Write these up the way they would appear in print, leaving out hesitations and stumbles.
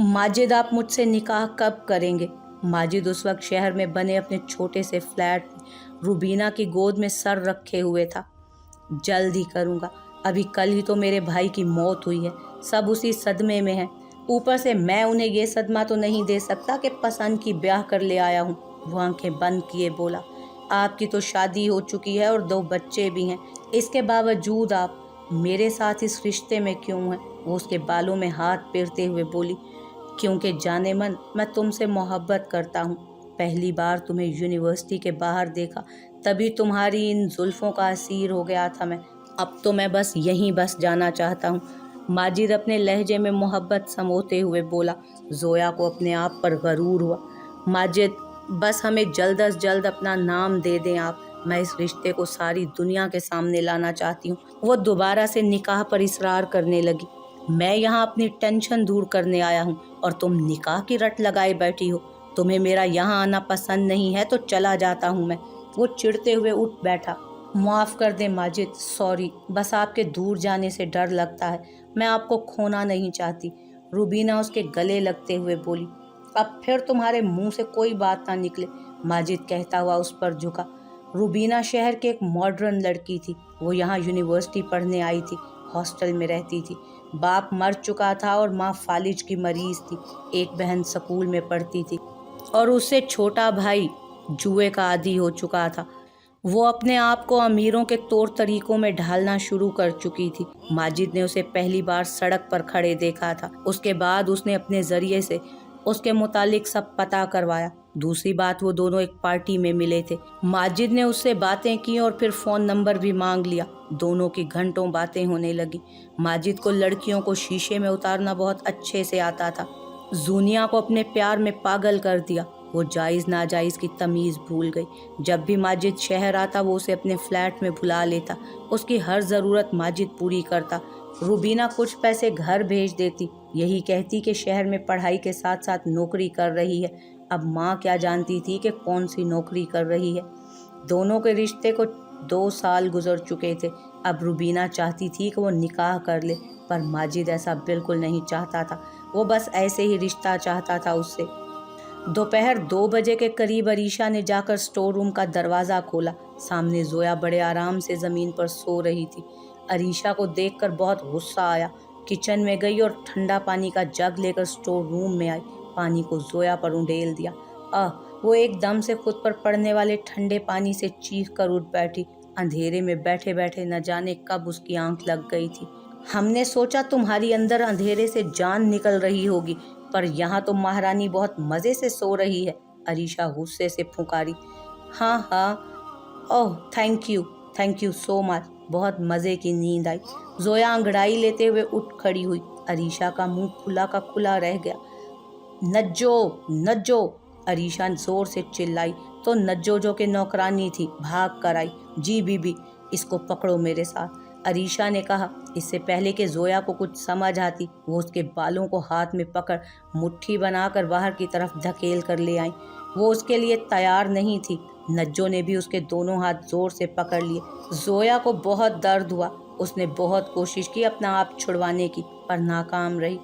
माजिद, आप मुझसे निकाह कब करेंगे? माजिद उस वक्त शहर में बने अपने छोटे से फ्लैट में रुबीना की गोद में सर रखे हुए था। जल्द ही करूँगा, अभी कल ही तो मेरे भाई की मौत हुई है, सब उसी सदमे में हैं। ऊपर से मैं उन्हें ये सदमा तो नहीं दे सकता कि पसंद की ब्याह कर ले आया हूँ। वो आंखें बंद किए बोला, आपकी तो शादी हो चुकी है और 2 बच्चे भी हैं, इसके बावजूद आप मेरे साथ इस रिश्ते में क्यों हैं? वो उसके बालों में हाथ फेरते हुए बोली, क्योंकि जाने मन मैं तुमसे मोहब्बत करता हूँ। पहली बार तुम्हें यूनिवर्सिटी के बाहर देखा, तभी तुम्हारी इन जुल्फ़ों का असीर हो गया था मैं। अब तो मैं बस यहीं बस जाना चाहता हूँ। माजिद अपने लहजे में मोहब्बत समोते हुए बोला। जोया को अपने आप पर गरूर हुआ। माजिद, बस हमें जल्द अज जल्द अपना नाम दे दें आप, मैं इस रिश्ते को सारी दुनिया के सामने लाना चाहती हूँ। वो दोबारा से निकाह पर इसरार करने लगी। मैं यहाँ अपनी टेंशन दूर करने आया हूँ और तुम निकाह की रट लगाए बैठी हो। तुम्हें मेरा यहाँ आना पसंद नहीं है तो चला जाता हूँ मैं। वो चिढ़ते हुए उठ बैठा। माफ़ कर दे माजिद, सॉरी, बस आपके दूर जाने से डर लगता है, मैं आपको खोना नहीं चाहती। रुबीना उसके गले लगते हुए बोली। अब फिर तुम्हारे मुंह से कोई बात ना निकले, माजिद कहता हुआ उस पर झुका। रुबीना शहर की एक मॉडर्न लड़की थी। वो यहाँ यूनिवर्सिटी पढ़ने आई थी, हॉस्टल में रहती थी। बाप मर चुका था और माँ फालिज की मरीज थी। एक बहन स्कूल में पढ़ती थी और उससे छोटा भाई जुए का आदी हो चुका था। वो अपने आप को अमीरों के तौर तरीकों में ढालना शुरू कर चुकी थी। माजिद ने उसे पहली बार सड़क पर खड़े देखा था। उसके बाद उसने अपने जरिए से उसके मुतालिक सब पता करवाया। दूसरी बात, वो दोनों एक पार्टी में मिले थे। माजिद ने उससे बातें की और फिर फ़ोन नंबर भी मांग लिया। दोनों की घंटों बातें होने लगी। माजिद को लड़कियों को शीशे में उतारना बहुत अच्छे से आता था। जूनिया को अपने प्यार में पागल कर दिया। वो जायज़ नाजायज़ की तमीज़ भूल गई। जब भी माजिद शहर आता वो उसे अपने फ्लैट में भुला लेता। उसकी हर ज़रूरत माजिद पूरी करता। रुबीना कुछ पैसे घर भेज देती, यही कहती कि शहर में पढ़ाई के साथ साथ नौकरी कर रही है। अब माँ क्या जानती थी कि कौन सी नौकरी कर रही है। दोनों के रिश्ते को 2 साल गुजर चुके थे। अब रुबीना चाहती थी कि वो निकाह कर ले, पर माजिद ऐसा बिल्कुल नहीं चाहता था। वो बस ऐसे ही रिश्ता चाहता था उससे। दोपहर 2 बजे के करीब अरीशा ने जाकर स्टोर रूम का दरवाज़ा खोला। सामने जोया बड़े आराम से ज़मीन पर सो रही थी। अरीशा को देखकर बहुत गुस्सा आया। किचन में गई और ठंडा पानी का जग लेकर स्टोर रूम में आई। पानी को जोया पर उंडेल दिया। वो एकदम से खुद पर पड़ने वाले ठंडे पानी से चीख कर उठ बैठी। अंधेरे में बैठे बैठे न जाने कब उसकी आंख लग गई थी। हमने सोचा तुम्हारी अंदर अंधेरे से जान निकल रही होगी, पर यहाँ तो महारानी बहुत मज़े से सो रही है, अरीशा गुस्से से फुंकारी। हाँ हाँ, oh thank you so much, बहुत मज़े की नींद आई। जोया अंगड़ाई लेते हुए उठ खड़ी हुई। अरीशा का मुंह खुला का खुला रह गया। नज्जो नज्जो, अरीशा जोर से चिल्लाई तो नज्जो जो के नौकरानी थी भाग कर आई। जी बीबी, इसको पकड़ो मेरे साथ, अरीशा ने कहा। इससे पहले कि जोया को कुछ समझ आती, वो उसके बालों को हाथ में पकड़ मुट्ठी बनाकर बाहर की तरफ धकेल कर ले आई। वो उसके लिए तैयार नहीं थी। नज्जो ने भी उसके दोनों हाथ जोर से पकड़ लिए। जोया को बहुत दर्द हुआ। उसने बहुत कोशिश की अपना आप छुड़वाने की, पर नाकाम रही।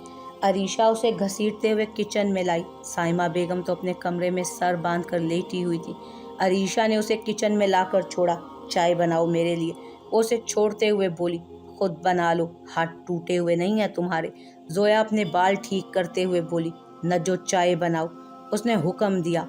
अरीशा उसे घसीटते हुए किचन में लाई। साइमा बेगम तो अपने कमरे में सर बांध कर लेटी हुई थी। अरीशा ने उसे किचन में लाकर छोड़ा। चाय बनाओ मेरे लिए, उसे छोड़ते हुए बोली। खुद बना लो, हाथ टूटे हुए नहीं है तुम्हारे, जोया अपने बाल ठीक करते हुए बोली। नज्जो चाय बनाओ, उसने हुक्म दिया।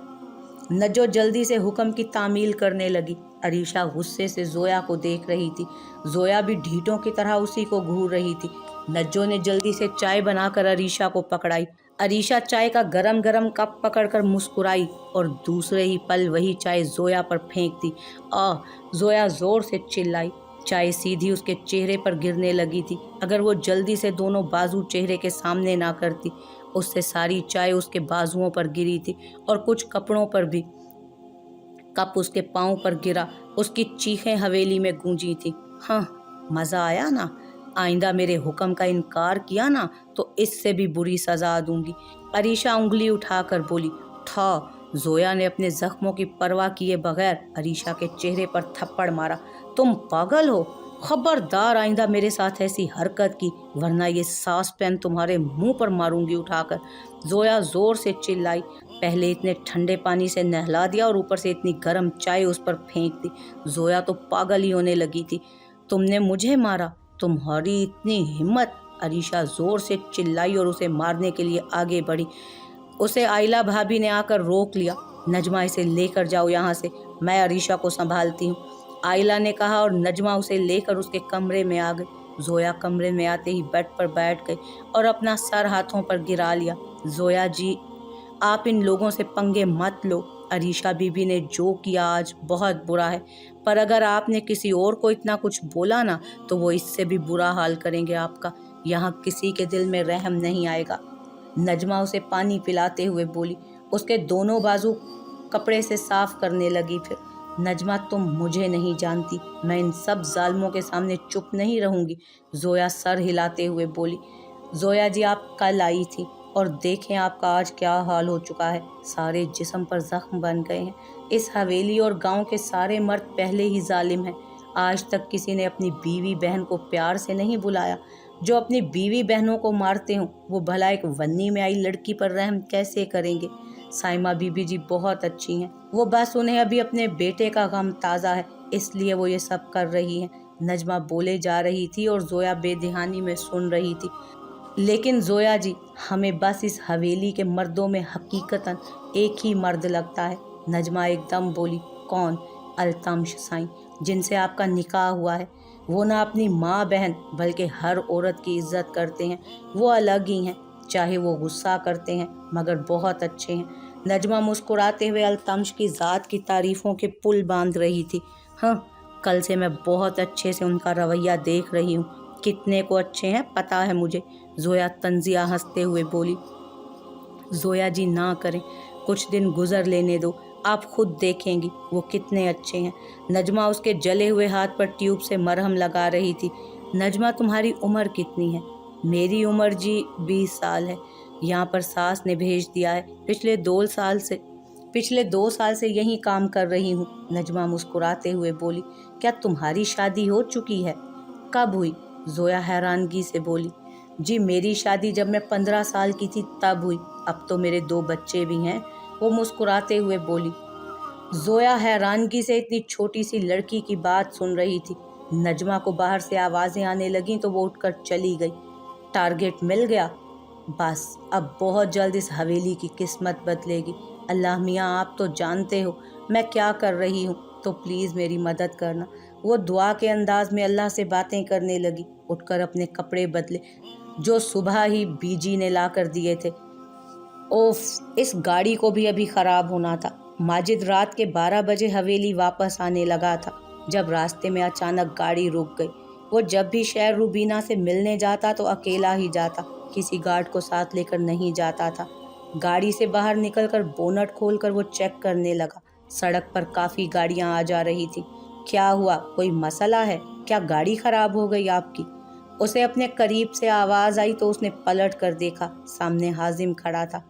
नज्जो जल्दी से हुक्म की तामील करने लगी। अरीशा गुस्से से जोया को देख रही थी। जोया भी ढीठों की तरह उसी को घूर रही थी। नज्जो ने जल्दी से चाय बनाकर अरीशा को पकड़ाई। अरीशा चाय का गरम गरम कप पकड़कर मुस्कुराई और दूसरे ही पल वही चाय जोया पर फेंक दी। जोया जोर से चिल्लाई। चाय सीधी उसके चेहरे पर गिरने लगी थी। अगर वो जल्दी से दोनों बाजू चेहरे के सामने ना करती, उससे सारी चाय उसके बाजुओं पर गिरी थी और कुछ कपड़ों पर भी। कप उसके पाँव पर गिरा। उसकी चीखें हवेली में गूंजी थी। हाँ, मज़ा आया ना? आइंदा मेरे हुक्म का इनकार किया ना तो इससे भी बुरी सज़ा दूंगी, अरीशा उंगली उठाकर बोली। ठा, जोया ने अपने जख्मों की परवाह किए बगैर अरीशा के चेहरे पर थप्पड़ मारा। तुम पागल हो? खबरदार आइंदा मेरे साथ ऐसी हरकत की, वरना ये सास पेन तुम्हारे मुंह पर मारूंगी उठाकर। जोया जोर से चिल्लाई। पहले इतने ठंडे पानी से नहला दिया और ऊपर से इतनी गर्म चाय उस पर फेंक दी। जोया तो पागल ही होने लगी थी। तुमने मुझे मारा, तुम्हारी इतनी हिम्मत? अरीशा जोर से चिल्लाई और उसे मारने के लिए आगे बढ़ी। उसे आइला भाभी ने आकर रोक लिया। नजमा, इसे लेकर जाओ यहाँ से, मैं अरीशा को संभालती हूँ, आइला ने कहा और नजमा उसे लेकर उसके कमरे में आ गई। जोया कमरे में आते ही बेड पर बैठ गई और अपना सर हाथों पर गिरा लिया। जोया जी, आप इन लोगों से पंगे मत लो। अरीशा बीबी ने जो किया आज बहुत बुरा है, पर अगर आपने किसी और को इतना कुछ बोला ना, तो वो इससे भी बुरा हाल करेंगे आपका। यहाँ किसी के दिल में रहम नहीं आएगा। नजमा उसे पानी पिलाते हुए बोली। उसके दोनों बाजू कपड़े से साफ करने लगी। फिर, नजमा, तुम मुझे नहीं जानती, मैं इन सब जालिमों के सामने चुप नहीं रहूंगी। जोया सर हिलाते हुए बोली। जोया जी, आप कल आई थी और देखें आपका आज क्या हाल हो चुका है। सारे जिस्म पर जख्म बन गए हैं। इस हवेली और गांव के सारे मर्द पहले ही जालिम हैं। आज तक किसी ने अपनी बीवी बहन को प्यार से नहीं बुलाया। जो अपनी बीवी बहनों को मारते हों, वो भला एक वन्नी में आई लड़की पर रहम कैसे करेंगे। साइमा बीबी जी बहुत अच्छी हैं, वो बस उन्हें अभी अपने बेटे का गम ताज़ा है, इसलिए वो ये सब कर रही हैं। नजमा बोले जा रही थी और जोया बेध्यानी में सुन रही थी। लेकिन जोया जी, हमें बस इस हवेली के मर्दों में हकीकतन एक ही मर्द लगता है। नजमा एकदम बोली। कौन? अल्तमश साईं, जिनसे आपका निकाह हुआ है। वो ना अपनी माँ बहन बल्कि हर औरत की इज्जत करते हैं। वो अलग ही हैं, चाहे वो गुस्सा करते हैं मगर बहुत अच्छे हैं। नजमा मुस्कुराते हुए अल्तमश की ज़ात की तारीफ़ों के पुल बांध रही थी। हाँ, कल से मैं बहुत अच्छे से उनका रवैया देख रही हूँ। कितने को अच्छे हैं पता है मुझे। जोया तंजिया हंसते हुए बोली। जोया जी, ना करें, कुछ दिन गुजर लेने दो, आप खुद देखेंगी वो कितने अच्छे हैं। नजमा उसके जले हुए हाथ पर ट्यूब से मरहम लगा रही थी। नजमा, तुम्हारी उम्र कितनी है? मेरी उम्र जी 20 साल है। यहाँ पर सास ने भेज दिया है। पिछले 2 साल से यहीं काम कर रही हूँ। नजमा मुस्कुराते हुए बोली। क्या तुम्हारी शादी हो चुकी है? कब हुई? जोया हैरानगी से बोली। जी, मेरी शादी जब मैं 15 साल की थी तब हुई। अब तो मेरे 2 बच्चे भी हैं, वो मुस्कुराते हुए बोली। जोया हैरानगी से इतनी छोटी सी लड़की की बात सुन रही थी। नजमा को बाहर से आवाज़ें आने लगीं तो वो उठकर चली गई। टारगेट मिल गया। बस अब बहुत जल्द इस हवेली की किस्मत बदलेगी। अल्लाह मियाँ, आप तो जानते हो मैं क्या कर रही हूँ, तो प्लीज़ मेरी मदद करना। वो दुआ के अंदाज में अल्लाह से बातें करने लगी। उठकर अपने कपड़े बदले जो सुबह ही बीजी ने ला कर दिए थे। ओफ, इस गाड़ी को भी अभी ख़राब होना था। माजिद रात के 12 बजे हवेली वापस आने लगा था जब रास्ते में अचानक गाड़ी रुक गई। वो जब भी शहर रूबीना से मिलने जाता तो अकेला ही जाता, किसी गार्ड को साथ लेकर नहीं जाता था। गाड़ी से बाहर निकलकर बोनट खोलकर वो चेक करने लगा। सड़क पर काफ़ी गाड़ियां आ जा रही थी। क्या हुआ? कोई मसला है क्या? गाड़ी ख़राब हो गई आपकी? उसे अपने करीब से आवाज़ आई तो उसने पलट कर देखा। सामने हाजिम खड़ा था।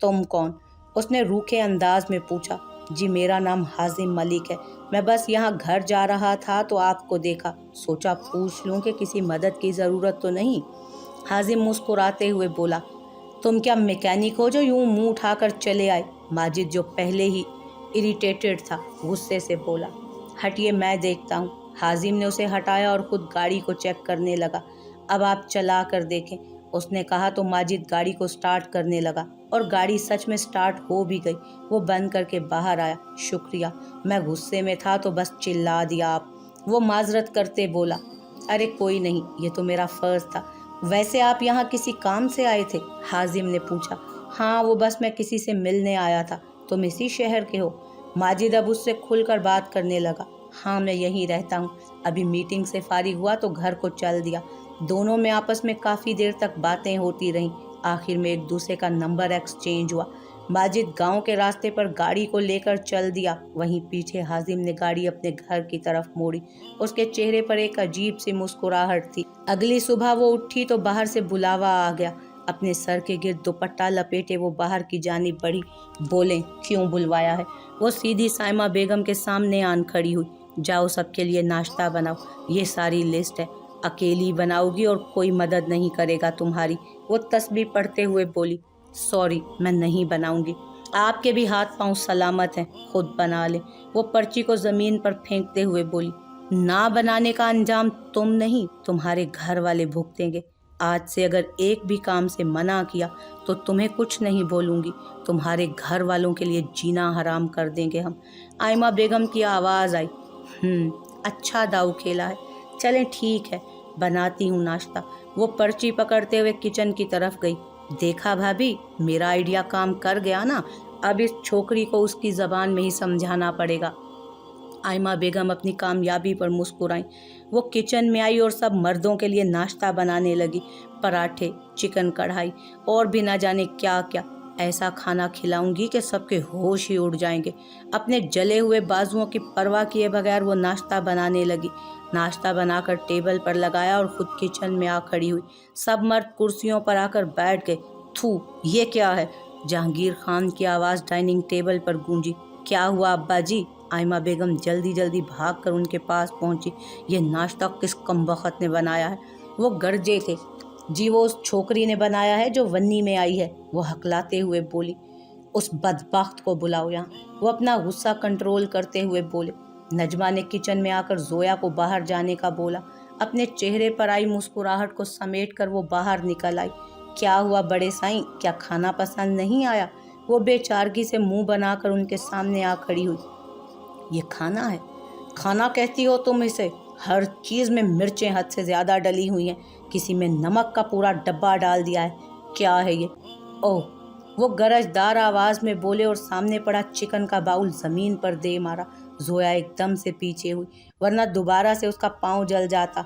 तुम कौन? उसने रूखे अंदाज में पूछा। जी, मेरा नाम हाजिम मलिक है, मैं बस यहाँ घर जा रहा था तो आपको देखा, सोचा पूछ लूँ कि किसी मदद की ज़रूरत तो नहीं। हाजिम मुस्कुराते हुए बोला। तुम क्या मैकेनिक हो जो यूं मुंह उठाकर चले आए? माजिद, जो पहले ही इरिटेटेड था, गुस्से से बोला। हटिए, मैं देखता हूँ। हाजिम ने उसे हटाया और खुद गाड़ी को चेक करने लगा। अब आप चला कर देखें, उसने कहा तो माजिद गाड़ी को स्टार्ट करने लगा और गाड़ी सच में स्टार्ट हो भी गई। वो बंद करके बाहर आया। शुक्रिया, मैं गुस्से में था तो बस चिल्ला दिया आप, वो माजरत करते बोला। अरे कोई नहीं, ये तो मेरा फ़र्ज़ था। वैसे आप यहाँ किसी काम से आए थे? हाजिम ने पूछा। हाँ, वो बस मैं किसी से मिलने आया था। तुम इसी शहर के हो? माजिद अब उससे खुलकर बात करने लगा। हाँ, मैं यहीं रहता हूँ, अभी मीटिंग से फारिग हुआ तो घर को चल दिया। दोनों में आपस में काफ़ी देर तक बातें होती रहीं। आखिर में एक दूसरे का नंबर एक्सचेंज हुआ। माजिद गांव के रास्ते पर गाड़ी को लेकर चल दिया। वहीं पीछे हाजिम ने गाड़ी अपने घर की तरफ मोड़ी। उसके चेहरे पर एक अजीब सी मुस्कुराहट थी। अगली सुबह वो उठी तो बाहर से बुलावा आ गया। अपने सर के गिर्द दुपट्टा लपेटे वो बाहर की जानिब बढ़ी। बोले, क्यों बुलवाया है? वो सीधी साइमा बेगम के सामने आन खड़ी हुई। जाओ सबके लिए नाश्ता बनाओ, ये सारी लिस्ट है, अकेली बनाओगी और कोई मदद नहीं करेगा तुम्हारी। वो तस्बीह पढ़ते हुए बोली, सॉरी मैं नहीं बनाऊंगी, आपके भी हाथ पांव सलामत हैं, खुद बना ले। वो पर्ची को ज़मीन पर फेंकते हुए बोली, ना बनाने का अंजाम तुम नहीं, तुम्हारे घर वाले भुगतेंगे। आज से अगर एक भी काम से मना किया तो तुम्हें कुछ नहीं बोलूँगी, तुम्हारे घर वालों के लिए जीना हराम कर देंगे हम। आयमा बेगम की आवाज़ आई, अच्छा दाव खेला है, चलें ठीक है, बनाती हूँ नाश्ता। वो पर्ची पकड़ते हुए किचन की तरफ गई। देखा भाभी, मेरा आइडिया काम कर गया ना, अब इस छोकरी को उसकी ज़बान में ही समझाना पड़ेगा। आयमा बेगम अपनी कामयाबी पर मुस्कुराई। वो किचन में आई और सब मर्दों के लिए नाश्ता बनाने लगी, पराठे, चिकन कढ़ाई और भी ना जाने क्या क्या। ऐसा खाना खिलाऊंगी कि सबके होश ही उड़ जाएंगे। अपने जले हुए बाजुओं की परवाह किए बगैर वो नाश्ता बनाने लगी। नाश्ता बनाकर टेबल पर लगाया और खुद किचन में आ खड़ी हुई। सब मर्द कुर्सियों पर आकर बैठ गए। थू, ये क्या है? जहांगीर खान की आवाज़ डाइनिंग टेबल पर गूंजी। क्या हुआ अब्बा जी? आयमा बेगम जल्दी जल्दी भागकर उनके पास पहुंची। ये नाश्ता किस कमबख्त ने बनाया है? वो गरजे थे। जी वो उस छोकरी ने बनाया है जो वन्नी में आई है, वो हकलाते हुए बोली। उस बदबख्त को बुलाओ यहाँ। वो अपना गुस्सा कंट्रोल करते हुए बोले। नजमा ने किचन में आकर जोया को बाहर जाने का बोला। अपने चेहरे पर आई मुस्कुराहट को समेट कर वो बाहर निकल आई। क्या हुआ बड़े साईं, क्या खाना पसंद नहीं आया? वो बेचारगी से मुंह बनाकर उनके सामने आ खड़ी हुई। ये खाना है? खाना कहती हो तुम इसे? हर चीज़ में मिर्चें हद से ज़्यादा डली हुई हैं, किसी में नमक का पूरा डब्बा डाल दिया है। क्या है ये? ओह, वो गरजदार आवाज़ में बोले और सामने पड़ा चिकन का बाउल ज़मीन पर दे मारा। जोया एकदम से पीछे हुई, वरना दोबारा से उसका पाँव जल जाता।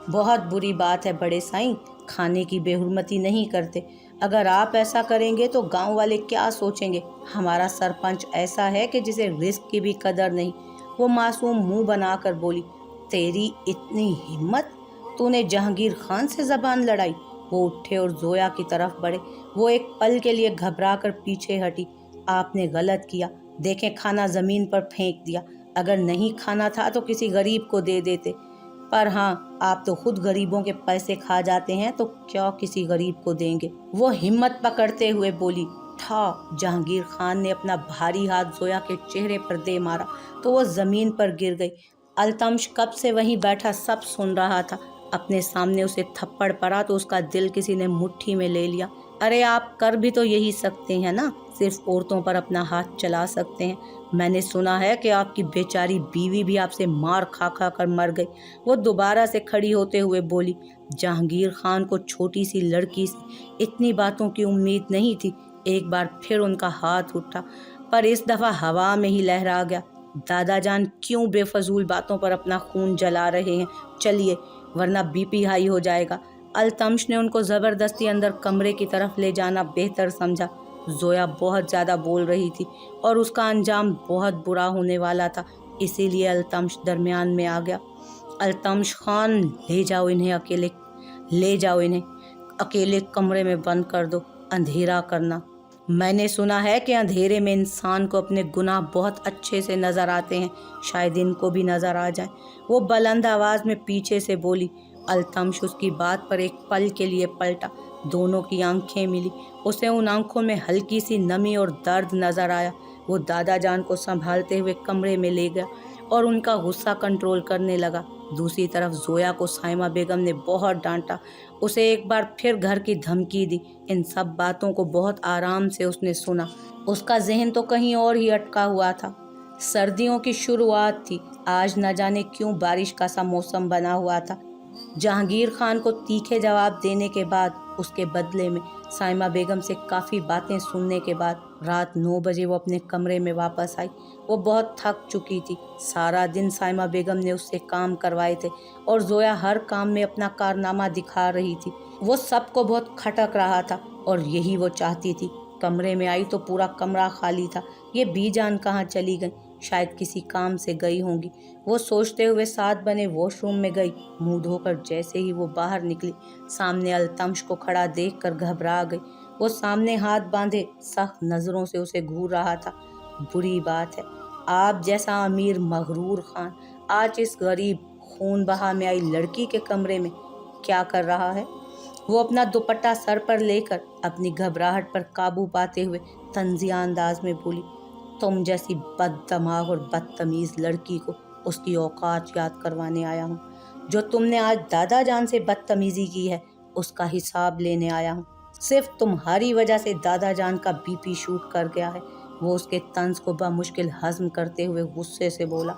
बहुत बुरी बात है बड़े साईं, खाने की बेहुरमती नहीं करते। अगर आप ऐसा करेंगे तो गांव वाले क्या सोचेंगे? हमारा सरपंच ऐसा है कि जिसे रिस्क की भी कदर नहीं। वो मासूम मुंह बनाकर बोली। तेरी इतनी हिम्मत, तूने जहांगीर खान से ज़बान लड़ाई? वो उठे और जोया की तरफ बढ़े। वो एक पल के लिए घबरा कर पीछे हटी। आपने गलत किया, देखें खाना ज़मीन पर फेंक दिया। अगर नहीं खाना था तो किसी गरीब को दे देते। पर हाँ, आप तो खुद गरीबों के पैसे खा जाते हैं, तो क्या किसी गरीब को देंगे? वो हिम्मत पकड़ते हुए बोली। ठा, जहांगीर खान ने अपना भारी हाथ जोया के चेहरे पर दे मारा तो वो ज़मीन पर गिर गई। अल्तमश कब से वहीं बैठा सब सुन रहा था। अपने सामने उसे थप्पड़ पड़ा तो उसका दिल किसी ने मुट्ठी में ले लिया। अरे आप कर भी तो यही सकते हैं ना, सिर्फ औरतों पर अपना हाथ चला सकते हैं। मैंने सुना है कि आपकी बेचारी बीवी भी आपसे मार खा खा कर मर गई। वो दोबारा से खड़ी होते हुए बोली। जहांगीर खान को छोटी सी लड़की से इतनी बातों की उम्मीद नहीं थी। एक बार फिर उनका हाथ उठा, पर इस दफ़ा हवा में ही लहरा गया। दादा जान क्यों बेफजूल बातों पर अपना खून जला रहे हैं? चलिए, वरना बीपी हाई हो जाएगा। अल्तमश ने उनको ज़बरदस्ती अंदर कमरे की तरफ ले जाना बेहतर समझा। जोया बहुत ज़्यादा बोल रही थी और उसका अंजाम बहुत बुरा होने वाला था, इसीलिए अल्तमश दरमियान में आ गया। अल्तमश खान, ले जाओ इन्हें अकेले, ले जाओ इन्हें अकेले कमरे में बंद कर दो, अंधेरा करना। मैंने सुना है कि अंधेरे में इंसान को अपने गुनाह बहुत अच्छे से नज़र आते हैं, शायद इनको भी नज़र आ जाए। वो बुलंद आवाज़ में पीछे से बोली। अल्तमश उसकी बात पर एक पल के लिए पलटा। दोनों की आंखें मिली। उसे उन आंखों में हल्की सी नमी और दर्द नज़र आया। वो दादा जान को संभालते हुए कमरे में ले गया और उनका गुस्सा कंट्रोल करने लगा। दूसरी तरफ जोया को साइमा बेगम ने बहुत डांटा, उसे एक बार फिर घर की धमकी दी। इन सब बातों को बहुत आराम से उसने सुना। उसका जहन तो कहीं और ही अटका हुआ था। सर्दियों की शुरुआत थी। आज न जाने क्यों बारिश का सा मौसम बना हुआ था। जहांगीर खान को तीखे जवाब देने के बाद, उसके बदले में साइमा बेगम से काफ़ी बातें सुनने के बाद रात 9 बजे वो अपने कमरे में वापस आई। वो बहुत थक चुकी थी। सारा दिन साइमा बेगम ने उससे काम करवाए थे और जोया हर काम में अपना कारनामा दिखा रही थी। वो सबको बहुत खटक रहा था और यही वो चाहती थी। कमरे में आई तो पूरा कमरा खाली था। ये बीजान कहाँ चली गई? शायद किसी काम से गई होंगी। वो सोचते हुए साथ बने वॉशरूम में गई। मुंह धोकर जैसे ही वो बाहर निकली, सामने अल्तमश को खड़ा देखकर घबरा गई। वो सामने हाथ बांधे सख्त नज़रों से उसे घूर रहा था। बुरी बात है, आप जैसा अमीर मगरूर खान आज इस गरीब खून बहा में आई लड़की के कमरे में क्या कर रहा है? वो अपना दुपट्टा सर पर लेकर अपनी घबराहट पर काबू पाते हुए तंजिया अंदाज में बोली, तुम जैसी बददिमाग और बदतमीज लड़की को उसकी औकात याद करवाने आया हूँ। जो तुमने आज दादा जान से बदतमीजी की है उसका हिसाब लेने आया हूँ। सिर्फ तुम्हारी वजह से दादा जान का बीपी शूट कर गया है। वो उसके तंज को बामुश्किल हजम करते हुए गुस्से से बोला,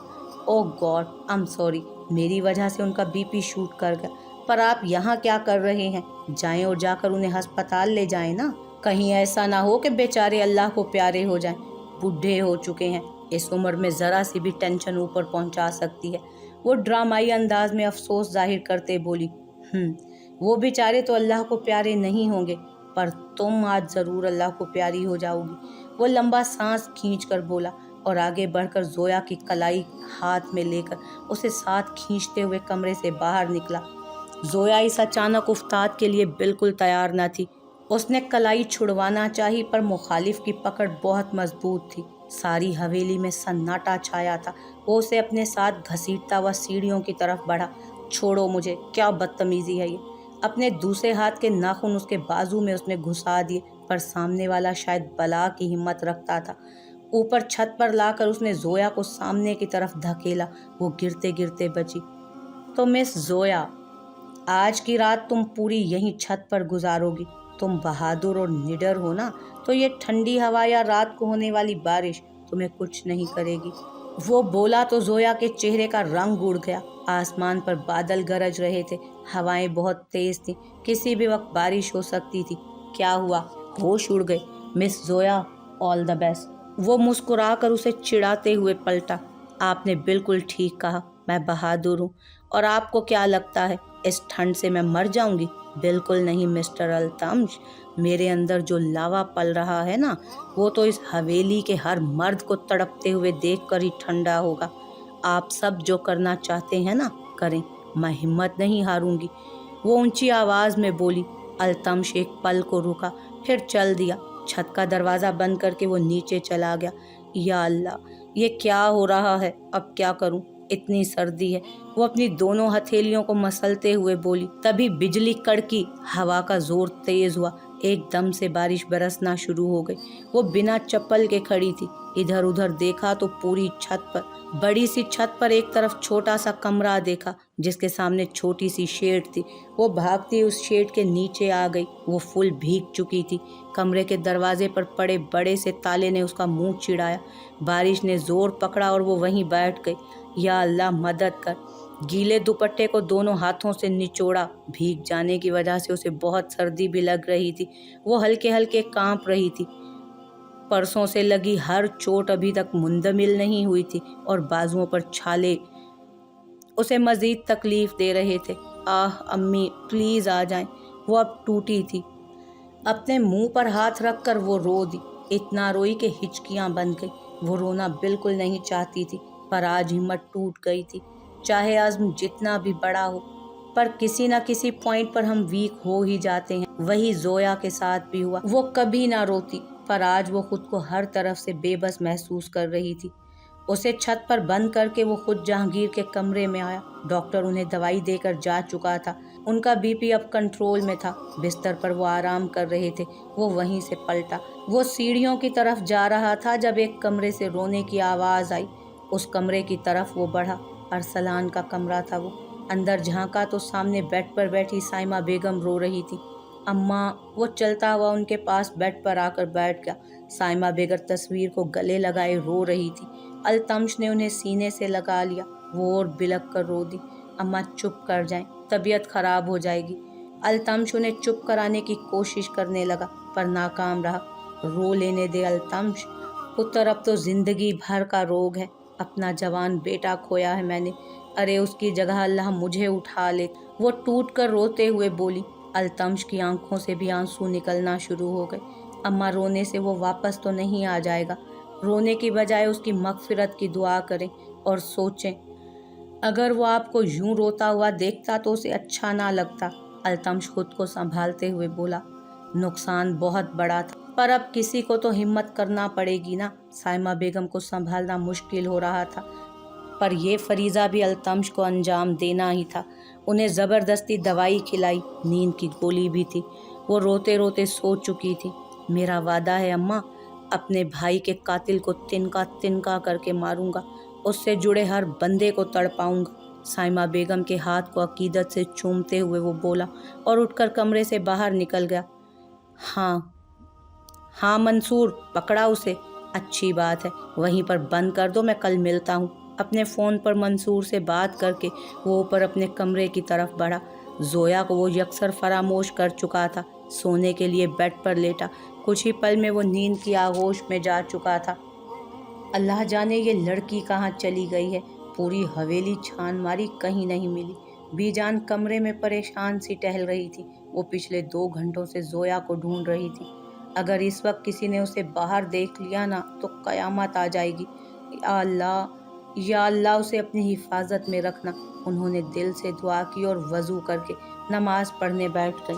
ओह गॉड, आई एम सॉरी, मेरी वजह से उनका बीपी शूट कर गया। पर आप यहाँ क्या कर रहे हैं? जाएं और जाकर उन्हें अस्पताल ले जाएं ना। कहीं ऐसा ना हो कि बेचारे अल्लाह को प्यारे हो जाएं। बूढ़े हो चुके हैं, इस उम्र में ज़रा सी भी टेंशन ऊपर पहुंचा सकती है। वो ड्रामाई अंदाज में अफसोस जाहिर करते बोली, वो बेचारे तो अल्लाह को प्यारे नहीं होंगे, पर तुम आज ज़रूर अल्लाह को प्यारी हो जाओगी। वो लंबा सांस खींचकर बोला और आगे बढ़कर जोया की कलाई हाथ में लेकर उसे साथ खींचते हुए कमरे से बाहर निकला। जोया इस अचानक उफ्ताद के लिए बिल्कुल तैयार न थी। उसने कलाई छुड़वाना चाही, पर मुखालिफ की पकड़ बहुत मजबूत थी। सारी हवेली में सन्नाटा छाया था। वो उसे अपने साथ घसीटता हुआ सीढ़ियों की तरफ बढ़ा। छोड़ो मुझे, क्या बदतमीजी है ये। अपने दूसरे हाथ के नाखून उसके बाजू में उसने घुसा दिए, पर सामने वाला शायद बला की हिम्मत रखता था। ऊपर छत पर लाकर उसने जोया को सामने की तरफ धकेला। वो गिरते गिरते बची। तो मिस जोया, आज की रात तुम पूरी यहीं छत पर गुजारोगी। तुम बहादुर और निडर हो ना, तो ये ठंडी हवा या रात को होने वाली बारिश तुम्हें कुछ नहीं करेगी। वो बोला तो जोया के चेहरे का रंग उड़ गया। आसमान पर बादल गरज रहे थे, हवाएं बहुत तेज थीं, किसी भी वक्त बारिश हो सकती थी। क्या हुआ? होश उड़ गए? Miss Zoya, all the best. वो मुस्कुराकर उसे चिढ़ाते हुए पलटा। आपने बिल्कुल ठीक कहा, मैं बहादुर हूँ। और आपको क्या लगता है इस ठंड से मैं मर जाऊंगी? बिल्कुल नहीं मिस्टर अल्तमश। मेरे अंदर जो लावा पल रहा है ना, वो तो इस हवेली के हर मर्द को तड़पते हुए देखकर ही ठंडा होगा। आप सब जो करना चाहते हैं ना, करें, मैं हिम्मत नहीं हारूंगी। वो ऊंची आवाज़ में बोली। अल्तमश एक पल को रुका, फिर चल दिया। छत का दरवाज़ा बंद करके वो नीचे चला गया। या अल्लाह, ये क्या हो रहा है? अब क्या करूं? इतनी सर्दी है। वो अपनी दोनों हथेलियों को मसलते हुए बोली। तभी बिजली कड़की, हवा का जोर तेज हुआ, एकदम से बारिश बरसना शुरू हो गई। वो बिना चप्पल के खड़ी थी। इधर उधर देखा तो पूरी छत पर, बड़ी सी छत पर एक तरफ छोटा सा कमरा देखा जिसके सामने छोटी सी शेड थी। वो भागती उस शेड के नीचे आ गई। वो फुल भीग चुकी थी। कमरे के दरवाजे पर पड़े बड़े से ताले ने उसका मुंह चिढ़ाया। बारिश ने जोर पकड़ा और वो वहीं बैठ गई। या अल्लाह, मदद कर। गीले दुपट्टे को दोनों हाथों से निचोड़ा। भीग जाने की वजह से उसे बहुत सर्दी भी लग रही थी। वो हल्के हल्के कांप रही थी। परसों से लगी हर चोट अभी तक मुंदमिल नहीं हुई थी और बाजुओं पर छाले उसे मजीद तकलीफ दे रहे थे। आह अम्मी, प्लीज़ आ जाएं। वो अब टूटी थी। अपने मुंह पर हाथ रखकर वो रो दी। इतना रोई कि हिचकियां बन गई। वो रोना बिल्कुल नहीं चाहती थी, पर आज हिम्मत टूट गई थी। चाहे आज़्म जितना भी बड़ा हो, पर किसी न किसी पॉइंट पर हम वीक हो ही जाते हैं। वही जोया के साथ भी हुआ। वो कभी ना रोती, पर आज वो खुद को हर तरफ से बेबस महसूस कर रही थी। उसे छत पर बंद करके वो खुद जहांगीर के कमरे में आया। डॉक्टर उन्हें दवाई देकर जा चुका था। उनका बीपी अब कंट्रोल में था। बिस्तर पर वो आराम कर रहे थे। वो वहीं से पलटा। वो सीढ़ियों की तरफ जा रहा था जब एक कमरे से रोने की आवाज़ आई। उस कमरे की तरफ वो बढ़ा। अरसलान का कमरा था वो। अंदर झांका तो सामने बेड पर बैठी साइमा बेगम रो रही थी। अम्मा। वो चलता हुआ उनके पास बेड पर आकर बैठ गया। साइमा बेगम तस्वीर को गले लगाए रो रही थी। अल्तमश ने उन्हें सीने से लगा लिया। वो और बिलक कर रो दी। अम्मा चुप कर जाएं, तबीयत खराब हो जाएगी। अल्तमश उन्हें चुप कराने की कोशिश करने लगा, पर नाकाम रहा। रो लेने दे अल्तमश, पुत्र, अब तो जिंदगी भर का रोग है। अपना जवान बेटा खोया है मैंने। अरे उसकी जगह अल्लाह मुझे उठा ले। वो टूट कर रोते हुए बोली। अल्तमश की आंखों से भी आंसू निकलना शुरू हो गए। अम्मा, रोने से वो वापस तो नहीं आ जाएगा। रोने की बजाय उसकी मगफिरत की दुआ करें और सोचें। अगर वो आपको यूं रोता हुआ देखता तो उसे अच्छा ना लगता। अल्तमश खुद को संभालते हुए बोला। نقصان بہت بڑا تھا، پر اب کسی کو تو ہمت کرنا پڑے گی نا۔ سائمہ بیگم کو سنبھالنا مشکل ہو رہا تھا، پر یہ فریضہ بھی التمش کو انجام دینا ہی تھا۔ انہیں زبردستی دوائی کھلائی، نیند کی گولی بھی تھی۔ وہ روتے روتے سو چکی تھی۔ میرا وعدہ ہے اماں، اپنے بھائی کے قاتل کو تنکا تنکا کر کے ماروں گا، اس سے جڑے ہر بندے کو تڑپاؤں گا۔ سائمہ بیگم کے ہاتھ کو عقیدت سے چومتے ہوئے وہ بولا اور اٹھ کر کمرے سے باہر نکل گیا۔ ہاں ہاں منصور، پکڑا اسے، اچھی بات ہے، وہیں پر بند کر دو، میں کل ملتا ہوں۔ اپنے فون پر منصور سے بات کر کے وہ اوپر اپنے کمرے کی طرف بڑھا۔ زویا کو وہ یکسر فراموش کر چکا تھا۔ سونے کے لیے بیڈ پر لیٹا، کچھ ہی پل میں وہ نیند کی آغوش میں جا چکا تھا۔ اللہ جانے یہ لڑکی کہاں چلی گئی ہے، پوری حویلی چھان ماری، کہیں نہیں ملی۔ بی جان کمرے میں پریشان سی ٹہل رہی تھی۔ وہ پچھلے 2 گھنٹوں سے زویا کو ڈھونڈ رہی تھی۔ اگر اس وقت کسی نے اسے باہر دیکھ لیا نا تو قیامت آ جائے گی۔ یا اللہ اسے اپنی حفاظت میں رکھنا۔ انہوں نے دل سے دعا کی اور وضو کر کے نماز پڑھنے بیٹھ گئی۔